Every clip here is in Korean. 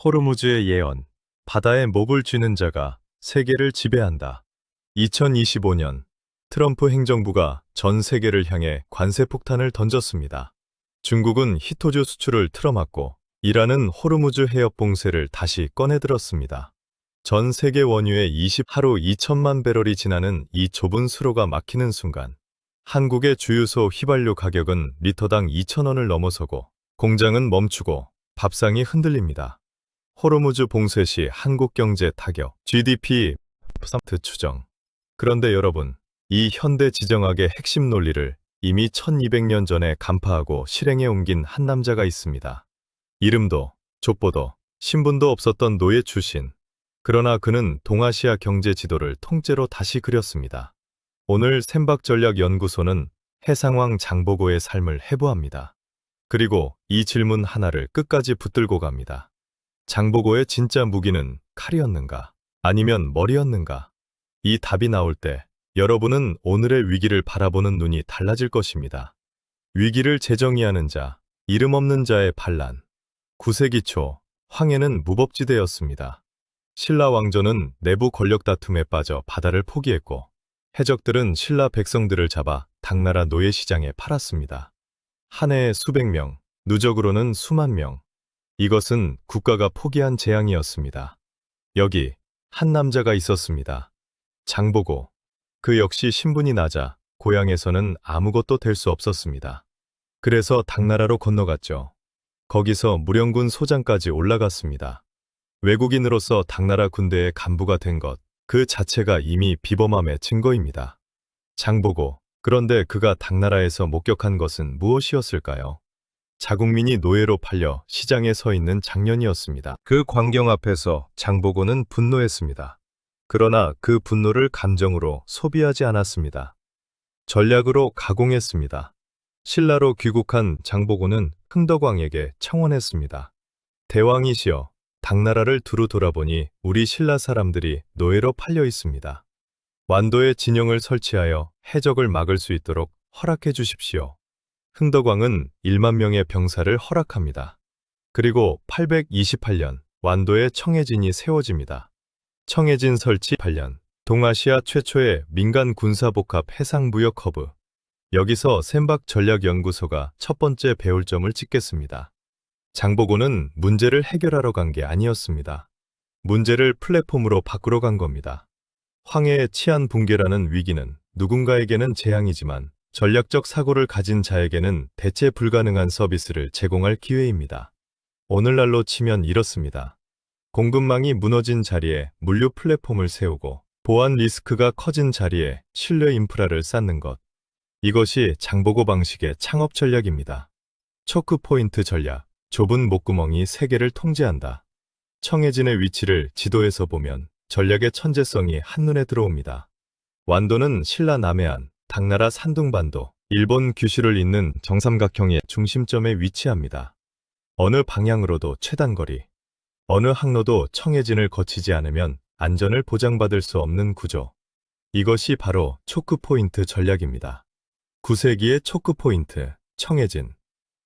호르무즈의 예언, 바다에 목을 쥐는 자가 세계를 지배한다. 2025년 트럼프 행정부가 전 세계를 향해 관세 폭탄을 던졌습니다. 중국은 히토주 수출을 틀어막고 이란은 호르무즈 해협 봉쇄를 다시 꺼내들었습니다. 전 세계 원유의 하루 2천만 배럴이 지나는 이 좁은 수로가 막히는 순간 한국의 주유소 휘발유 가격은 리터당 2,000원을 넘어서고 공장은 멈추고 밥상이 흔들립니다. 호르무즈 봉쇄 시 한국 경제 타격, GDP 3% 추정. 그런데 여러분, 이 현대 지정학의 핵심 논리를 이미 1200년 전에 간파하고 실행에 옮긴 한 남자가 있습니다. 이름도, 족보도, 신분도 없었던 노예 출신. 그러나 그는 동아시아 경제 지도를 통째로 다시 그렸습니다. 오늘 셈박전략연구소는 해상왕 장보고의 삶을 해부합니다. 그리고 이 질문 하나를 끝까지 붙들고 갑니다. 장보고의 진짜 무기는 칼이었는가? 아니면 머리였는가? 이 답이 나올 때 여러분은 오늘의 위기를 바라보는 눈이 달라질 것입니다. 위기를 재정의하는 자, 이름 없는 자의 반란. 9세기 초, 황해는 무법지대였습니다. 신라 왕조는 내부 권력 다툼에 빠져 바다를 포기했고 해적들은 신라 백성들을 잡아 당나라 노예시장에 팔았습니다. 한 해에 수백 명, 누적으로는 수만 명. 이것은 국가가 포기한 재앙이었습니다. 여기 한 남자가 있었습니다. 장보고. 그 역시 신분이 낮아 고향에서는 아무것도 될 수 없었습니다. 그래서 당나라로 건너갔죠. 거기서 무령군 소장까지 올라갔습니다. 외국인으로서 당나라 군대의 간부가 된 것, 그 자체가 이미 비범함의 증거입니다. 장보고. 그런데 그가 당나라에서 목격한 것은 무엇이었을까요? 자국민이 노예로 팔려 시장에 서 있는 장년이었습니다. 그 광경 앞에서 장보고는 분노했습니다. 그러나 그 분노를 감정으로 소비하지 않았습니다. 전략으로 가공했습니다. 신라로 귀국한 장보고는 흥덕왕에게 청원했습니다. 대왕이시여, 당나라를 두루 돌아보니 우리 신라 사람들이 노예로 팔려 있습니다. 완도에 진영을 설치하여 해적을 막을 수 있도록 허락해 주십시오. 흥덕왕은 1만 명의 병사를 허락합니다. 그리고 828년 완도에 청해진이 세워집니다. 청해진 설치 8년, 동아시아 최초의 민간 군사복합 해상무역 허브. 여기서 셈박전략연구소가 첫 번째 배울 점을 찍겠습니다. 장보고는 문제를 해결하러 간 게 아니었습니다. 문제를 플랫폼으로 바꾸러 간 겁니다. 황해의 치안 붕괴라는 위기는 누군가에게는 재앙이지만 전략적 사고를 가진 자에게는 대체 불가능한 서비스를 제공할 기회입니다. 오늘날로 치면 이렇습니다. 공급망이 무너진 자리에 물류 플랫폼을 세우고 보안 리스크가 커진 자리에 신뢰 인프라를 쌓는 것. 이것이 장보고 방식의 창업 전략입니다. 초크포인트 전략, 좁은 목구멍이 세계를 통제한다. 청해진의 위치를 지도에서 보면 전략의 천재성이 한눈에 들어옵니다. 완도는 신라 남해안, 당나라 산둥반도, 일본 규슈를 잇는 정삼각형의 중심점에 위치합니다. 어느 방향으로도 최단거리, 어느 항로도 청해진을 거치지 않으면 안전을 보장받을 수 없는 구조. 이것이 바로 초크포인트 전략입니다. 9세기의 초크포인트, 청해진.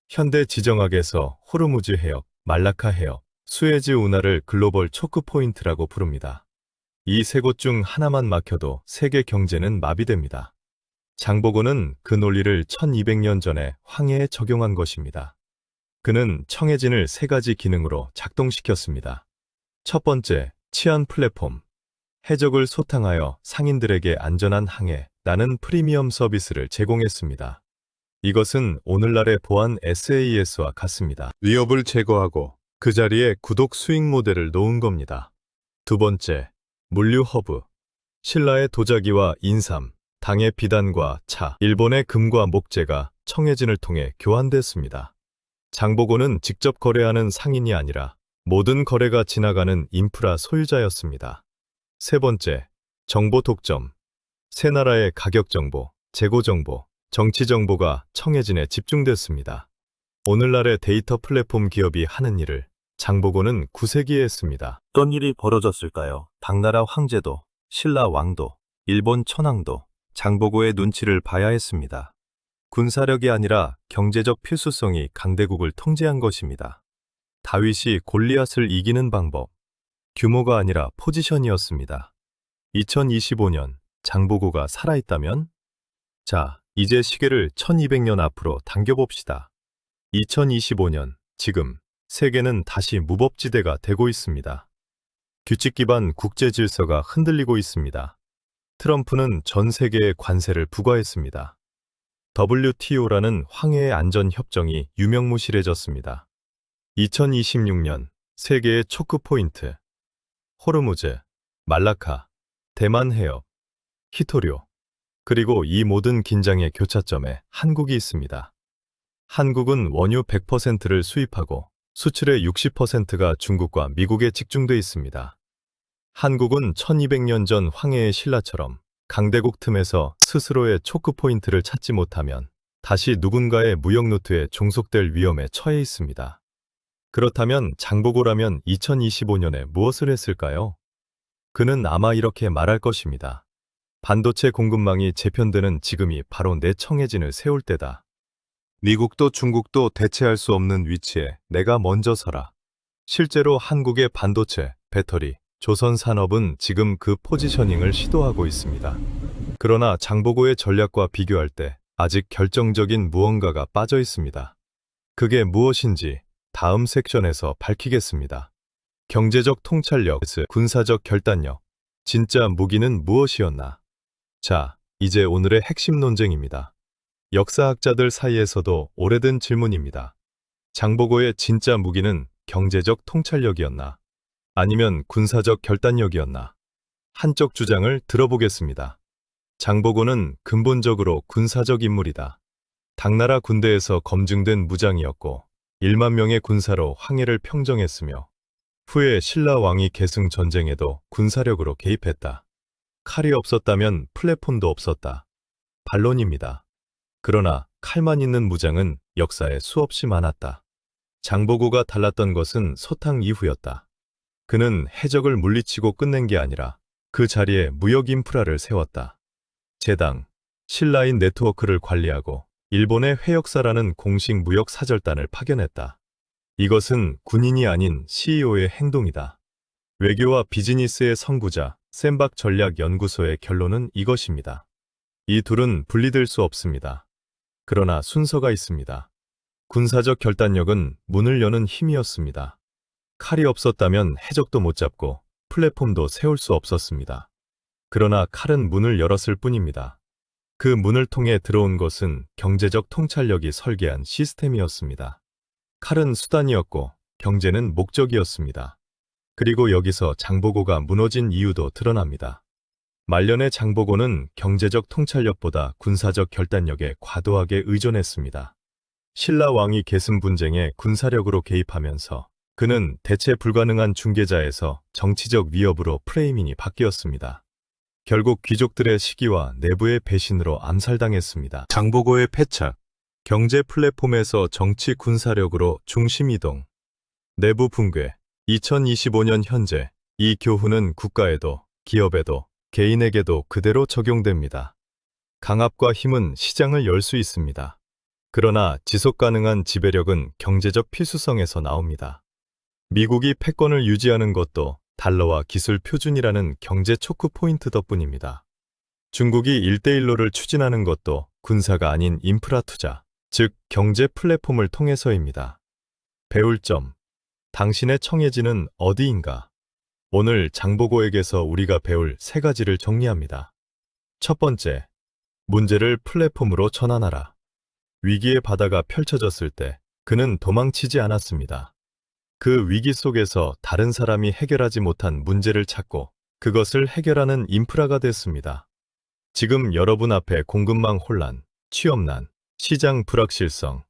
현대 지정학에서 호르무즈 해협, 말라카 해협, 수에즈 운하를 글로벌 초크포인트라고 부릅니다. 이 세 곳 중 하나만 막혀도 세계 경제는 마비됩니다. 장보고는 그 논리를 1200년 전에 황해에 적용한 것입니다. 그는 청해진을 세 가지 기능으로 작동시켰습니다. 첫 번째, 치안 플랫폼. 해적을 소탕하여 상인들에게 안전한 항해, 나는 프리미엄 서비스를 제공했습니다. 이것은 오늘날의 보안 SAS와 같습니다. 위협을 제거하고 그 자리에 구독 수익 모델을 놓은 겁니다. 두 번째, 물류 허브. 신라의 도자기와 인삼, 당의 비단과 차, 일본의 금과 목재가 청해진을 통해 교환됐습니다. 장보고는 직접 거래하는 상인이 아니라 모든 거래가 지나가는 인프라 소유자였습니다. 세 번째, 정보 독점. 세 나라의 가격 정보, 재고 정보, 정치 정보가 청해진에 집중됐습니다. 오늘날의 데이터 플랫폼 기업이 하는 일을 장보고는 9세기에 했습니다. 어떤 일이 벌어졌을까요? 당나라 황제도, 신라 왕도, 일본 천황도 장보고의 눈치를 봐야 했습니다. 군사력이 아니라 경제적 필수성이 강대국을 통제한 것입니다. 다윗이 골리앗을 이기는 방법. 규모가 아니라 포지션이었습니다. 2025년 장보고가 살아있다면? 자, 이제 시계를 1200년 앞으로 당겨봅시다. 2025년, 지금 세계는 다시 무법지대가 되고 있습니다. 규칙 기반 국제 질서가 흔들리고 있습니다. 트럼프는 전 세계에 관세를 부과했습니다. WTO라는 황해의 안전협정이 유명무실해졌습니다. 2026년 세계의 초크 포인트. 호르무즈, 말라카, 대만 해협, 히토류, 그리고 이 모든 긴장의 교차점에 한국이 있습니다. 한국은 원유 100%를 수입하고 수출의 60%가 중국과 미국에 집중돼 있습니다. 한국은 1200년 전 황해의 신라처럼 강대국 틈에서 스스로의 초크 포인트를 찾지 못하면 다시 누군가의 무역 루트에 종속될 위험에 처해 있습니다. 그렇다면 장보고라면 2025년에 무엇을 했을까요? 그는 아마 이렇게 말할 것입니다. 반도체 공급망이 재편되는 지금이 바로 내 청해진을 세울 때다. 미국도 중국도 대체할 수 없는 위치에 내가 먼저 서라. 실제로 한국의 반도체, 배터리, 조선 산업은 지금 그 포지셔닝을 시도하고 있습니다. 그러나 장보고의 전략과 비교할 때 아직 결정적인 무언가가 빠져 있습니다. 그게 무엇인지 다음 섹션에서 밝히겠습니다. 경제적 통찰력, 군사적 결단력, 진짜 무기는 무엇이었나? 자, 이제 오늘의 핵심 논쟁입니다. 역사학자들 사이에서도 오래된 질문입니다. 장보고의 진짜 무기는 경제적 통찰력이었나? 아니면 군사적 결단력이었나? 한쪽 주장을 들어보겠습니다. 장보고는 근본적으로 군사적 인물이다. 당나라 군대에서 검증된 무장이었고 1만 명의 군사로 황해를 평정했으며 후에 신라 왕위 계승 전쟁에도 군사력으로 개입했다. 칼이 없었다면 플랫폼도 없었다. 반론입니다. 그러나 칼만 있는 무장은 역사에 수없이 많았다. 장보고가 달랐던 것은 소탕 이후였다. 그는 해적을 물리치고 끝낸 게 아니라 그 자리에 무역 인프라를 세웠다. 제당, 신라인 네트워크를 관리하고 일본의 회역사라는 공식 무역 사절단을 파견했다. 이것은 군인이 아닌 CEO의 행동이다. 외교와 비즈니스의 선구자, 셈박 전략연구소의 결론은 이것입니다. 이 둘은 분리될 수 없습니다. 그러나 순서가 있습니다. 군사적 결단력은 문을 여는 힘이었습니다. 칼이 없었다면 해적도 못 잡고 플랫폼도 세울 수 없었습니다. 그러나 칼은 문을 열었을 뿐입니다. 그 문을 통해 들어온 것은 경제적 통찰력이 설계한 시스템이었습니다. 칼은 수단이었고 경제는 목적이었습니다. 그리고 여기서 장보고가 무너진 이유도 드러납니다. 말년의 장보고는 경제적 통찰력보다 군사적 결단력에 과도하게 의존했습니다. 신라 왕위 계승 분쟁에 군사력으로 개입하면서 그는 대체 불가능한 중개자에서 정치적 위협으로 프레이밍이 바뀌었습니다. 결국 귀족들의 시기와 내부의 배신으로 암살당했습니다. 장보고의 패착, 경제 플랫폼에서 정치 군사력으로 중심 이동, 내부 붕괴. 2025년 현재 이 교훈은 국가에도 기업에도 개인에게도 그대로 적용됩니다. 강압과 힘은 시장을 열 수 있습니다. 그러나 지속 가능한 지배력은 경제적 필수성에서 나옵니다. 미국이 패권을 유지하는 것도 달러와 기술 표준이라는 경제 초크 포인트 덕분입니다. 중국이 1대1로를 추진하는 것도 군사가 아닌 인프라 투자, 즉 경제 플랫폼을 통해서입니다. 배울 점, 당신의 청해진은 어디인가? 오늘 장보고에게서 우리가 배울 3가지를 정리합니다. 첫 번째, 문제를 플랫폼으로 전환하라. 위기의 바다가 펼쳐졌을 때 그는 도망치지 않았습니다. 그 위기 속에서 다른 사람이 해결하지 못한 문제를 찾고 그것을 해결하는 인프라가 됐습니다. 지금 여러분 앞에 공급망 혼란, 취업난, 시장 불확실성,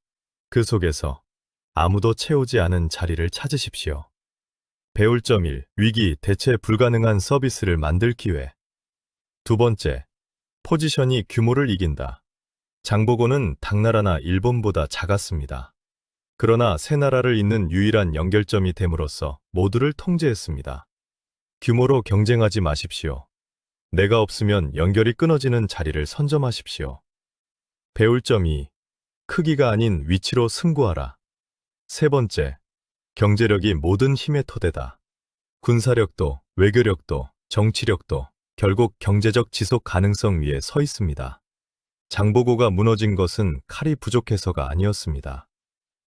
그 속에서 아무도 채우지 않은 자리를 찾으십시오. 배울 점 1. 위기 대체 불가능한 서비스를 만들 기회. 두 번째, 포지션이 규모를 이긴다. 장보고는 당나라나 일본보다 작았습니다. 그러나 세 나라를 잇는 유일한 연결점이 됨으로써 모두를 통제했습니다. 규모로 경쟁하지 마십시오. 내가 없으면 연결이 끊어지는 자리를 선점하십시오. 배울 점 2. 크기가 아닌 위치로 승부하라. 세 번째, 경제력이 모든 힘의 토대다. 군사력도, 외교력도, 정치력도 결국 경제적 지속 가능성 위에 서 있습니다. 장보고가 무너진 것은 칼이 부족해서가 아니었습니다.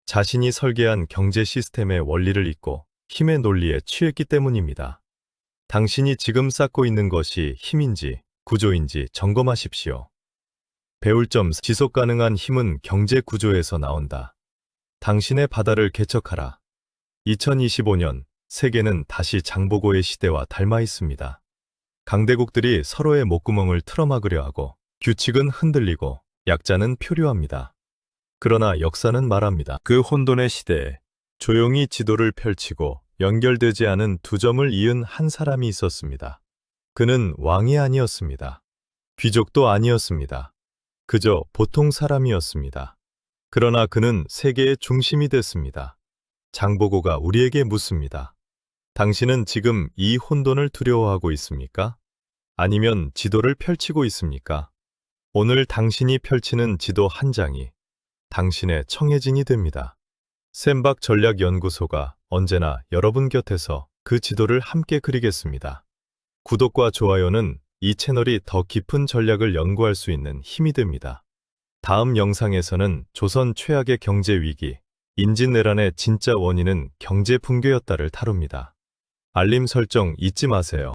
자신이 설계한 경제 시스템의 원리를 잊고 힘의 논리에 취했기 때문입니다. 당신이 지금 쌓고 있는 것이 힘인지 구조인지 점검하십시오. 배울 점 지속 가능한 힘은 경제 구조에서 나온다. 당신의 바다를 개척하라. 2025년 세계는 다시 장보고의 시대와 닮아 있습니다. 강대국들이 서로의 목구멍을 틀어막으려 하고 규칙은 흔들리고 약자는 표류합니다. 그러나 역사는 말합니다. 그 혼돈의 시대에 조용히 지도를 펼치고 연결되지 않은 두 점을 이은 한 사람이 있었습니다. 그는 왕이 아니었습니다. 귀족도 아니었습니다. 그저 보통 사람이었습니다. 그러나 그는 세계의 중심이 됐습니다. 장보고가 우리에게 묻습니다. 당신은 지금 이 혼돈을 두려워하고 있습니까? 아니면 지도를 펼치고 있습니까? 오늘 당신이 펼치는 지도 한 장이 당신의 청해진이 됩니다. 셈박 전략연구소가 언제나 여러분 곁에서 그 지도를 함께 그리겠습니다. 구독과 좋아요는 이 채널이 더 깊은 전략을 연구할 수 있는 힘이 됩니다. 다음 영상에서는 조선 최악의 경제 위기, 임진왜란의 진짜 원인은 경제 붕괴였다를 다룹니다. 알림 설정 잊지 마세요.